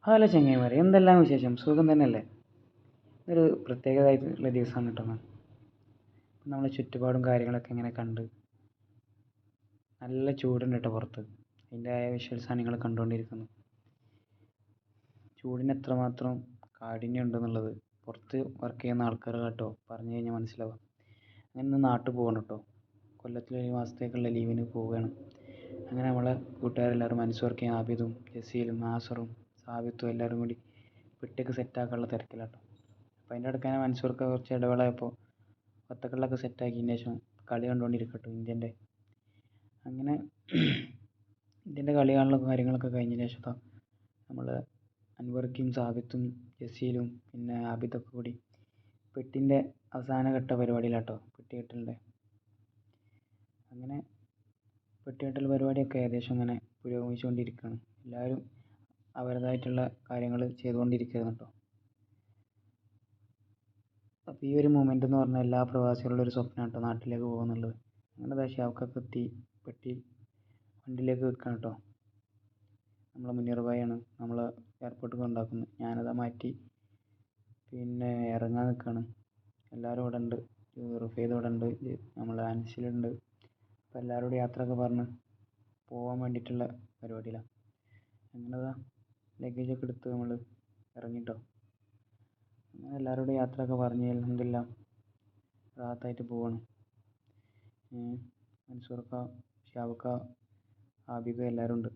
Hello ചങ്ങായിമാരെ, എന്തെല്ലാം വിശേഷം? സുഖം തന്നെയല്ലേ? ഇതൊരു പ്രത്യേകതയായിട്ടുള്ള ദിവസമാണ് കേട്ടോ. നമ്മളെ ചുറ്റുപാടും കാര്യങ്ങളൊക്കെ ഇങ്ങനെ കണ്ട് നല്ല ചൂടുണ്ട് കേട്ടോ പുറത്ത്. അതിൻ്റെതായ വിഷ്വൽസാണ് നിങ്ങൾ കണ്ടുകൊണ്ടിരിക്കുന്നത്. ചൂടിന് എത്രമാത്രം കാഠിന്യം ഉണ്ടെന്നുള്ളത് പുറത്ത് വർക്ക് ചെയ്യുന്ന ആൾക്കാർ കേട്ടോ പറഞ്ഞു കഴിഞ്ഞാൽ മനസ്സിലാവുക. അങ്ങനെ ഇന്ന് നാട്ടിൽ പോകണം കേട്ടോ. കൊല്ലത്തിൽ ഒരു മാസത്തേക്കുള്ള ലീവിന് പോവുകയാണ്. അങ്ങനെ നമ്മളെ കൂട്ടുകാരെല്ലാവരും മനസ്സ് വർക്ക് ചെയ്യുന്ന ആബിദും ജസീലും നാസറും സാബിത്തും എല്ലാവരും കൂടി പെട്ടിയൊക്കെ സെറ്റാക്കാനുള്ള തിരക്കിലാട്ടോ. അപ്പോൾ അതിൻ്റെ ഇടയ്ക്ക് തന്നെ മനസ്സൂർക്ക് കുറച്ച് ഇടവേളയായപ്പോൾ വത്തക്കള്ളൊക്കെ സെറ്റാക്കിയതിന് ശേഷം കളി കണ്ടുകൊണ്ടിരിക്കട്ടോ ഇന്ത്യൻ്റെ. അങ്ങനെ ഇന്ത്യൻ്റെ കളി കാണുന്ന കാര്യങ്ങളൊക്കെ കഴിഞ്ഞതിന് ശേഷം നമ്മൾ അൻവർക്കും സാബിത്തും ജസീലും പിന്നെ ആബിദൊക്കെ കൂടി പെട്ടിൻ്റെ അവസാന ഘട്ട പരിപാടിയിലാട്ടോ, പെട്ടി കെട്ടലിൻ്റെ. അങ്ങനെ പെട്ടി കെട്ടൽ പരിപാടിയൊക്കെ ഏകദേശം ഇങ്ങനെ പുരോഗമിച്ചുകൊണ്ടിരിക്കുകയാണ്. എല്ലാവരും അവരുടേതായിട്ടുള്ള കാര്യങ്ങൾ ചെയ്തുകൊണ്ടിരിക്കുകയായിരുന്നു കേട്ടോ. അപ്പോൾ ഈ ഒരു മൊമെൻ്റ് എന്ന് പറഞ്ഞാൽ എല്ലാ പ്രവാസികളുടെ ഒരു സ്വപ്നമാണ് കേട്ടോ, നാട്ടിലേക്ക് പോകുക എന്നുള്ളത്. അങ്ങനെ ഷാവ്ക്കൊക്കെ എത്തി പെട്ടി വണ്ടിയിലേക്ക് വെക്കുകയാണ് കേട്ടോ. നമ്മളെ മുനീർ ഭായിയാണ് നമ്മളെ എയർപോർട്ടിൽ കൊണ്ടാക്കുന്നത്. ഞാനത് മാറ്റി പിന്നെ ഇറങ്ങാൻ നിൽക്കുകയാണ്. എല്ലാവരും ഇവിടെ ഉണ്ട്. റുഫൈദ് ഇവിടെ ഉണ്ട്, നമ്മളെ അൻസിലുണ്ട്. അപ്പോൾ എല്ലാവരോടും യാത്രയൊക്കെ പറഞ്ഞ് പോകാൻ വേണ്ടിയിട്ടുള്ള പരിപാടിയിലാണ്. അങ്ങനെ ലഗേജൊക്കെ എടുത്ത് നമ്മൾ ഇറങ്ങിട്ടോ. അങ്ങനെ എല്ലാവരോടും യാത്രയൊക്കെ പറഞ്ഞ് അൽഹംദുലില്ലാ റാഹത്തായിട്ട് പോവാണ്. മൻസൂർക്ക, ഷാവുക്ക, ആബിദ് എല്ലാവരും ഉണ്ട്.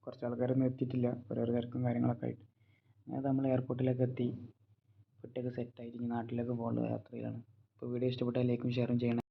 കുറച്ച് ആൾക്കാരൊന്നും എത്തിയിട്ടില്ല, ഓരോരോ തിരക്കും കാര്യങ്ങളൊക്കെ ആയിട്ട്. അങ്ങനെ നമ്മൾ എയർപോർട്ടിലേക്ക് എത്തി പെട്ടിയൊക്കെ സെറ്റായിട്ട് ഇനി നാട്ടിലേക്ക് പോകാനുള്ള യാത്രയിലാണ്. അപ്പോൾ വീഡിയോ ഇഷ്ടപ്പെട്ടാൽ ലൈക്കും ഷെയറും ചെയ്യണം.